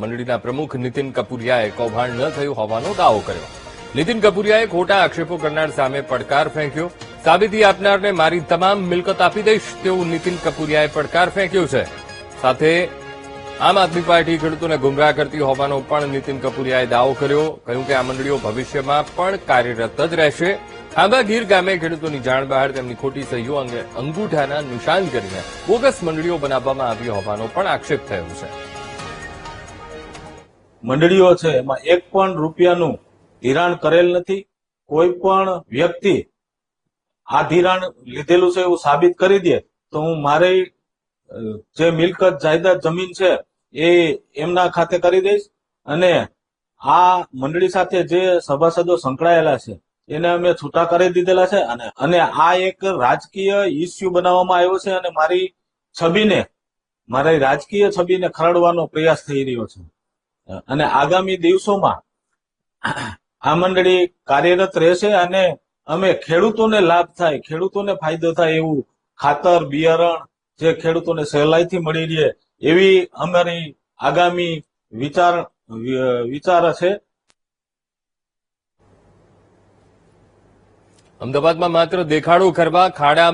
મંડળીના પ્રમુખ નીતિન કપુરિયાએ કૌભાંડ ન થયું હોવાનો દાવો કર્યો. નીતિન કપુરિયાએ ખોટા આક્ષેપો કરનાર સામે પડકાર ફેંક્યો. સાબિતી આપનારને મારી તમામ મિલકત આપી દઈશ તેવું નીતિન કપુરિયાએ પડકાર ફેંક્યો છે. સાથે આમ આદમી પાર્ટી ખેડૂતોને ગુમરાહ કરતી હોવાનો પણ નીતિન કપુરિયાએ દાવો કર્યો. કહ્યું કે આ મંડળીઓ ભવિષ્યમાં પણ કાર્યરત જ રહેશે. ખાંભા ગીર ગામે ખેડૂતોની જાણ બહાર તેમની ખોટી સહીઓ અંગે અંગૂઠાના નિશાન કરીને બોગસ મંડળીઓ બનાવવામાં આવી હોવાનો પણ આક્ષેપ થયો છે. મંડળીઓ છે એમાં એક પણ રૂપિયાનું ધિરાણ કરેલ નથી. કોઈ પણ વ્યક્તિ આ ધિરાણ લીધેલું છે એવું સાબિત કરી દે તો હું મારી જે મિલકત જાયદાદ જમીન છે એ એમના ખાતે કરી દઈશ. અને આ મંડળી સાથે જે સભાસદો સંકળાયેલા છે એને અમે છૂટા કરી દીધેલા છે. અને આ એક રાજકીય ઇસ્યુ બનાવવામાં આવ્યો છે અને મારી રાજકીય છબીને ખરડવાનો પ્રયાસ થઈ રહ્યો છે. અને આગામી દિવસોમાં આ મંડળી કાર્યરત રહેશે અને અમે ખેડૂતોને લાભ થાય, ખેડૂતોને ફાયદો થાય એવું ખાતર, બિયારણ જે ખેડૂતોને સહેલાઈથી મળી રહે એવી અમારી આગામી વિચાર છે. અમદાવાદમાં માત્ર દેખાડો કરવા ખાડા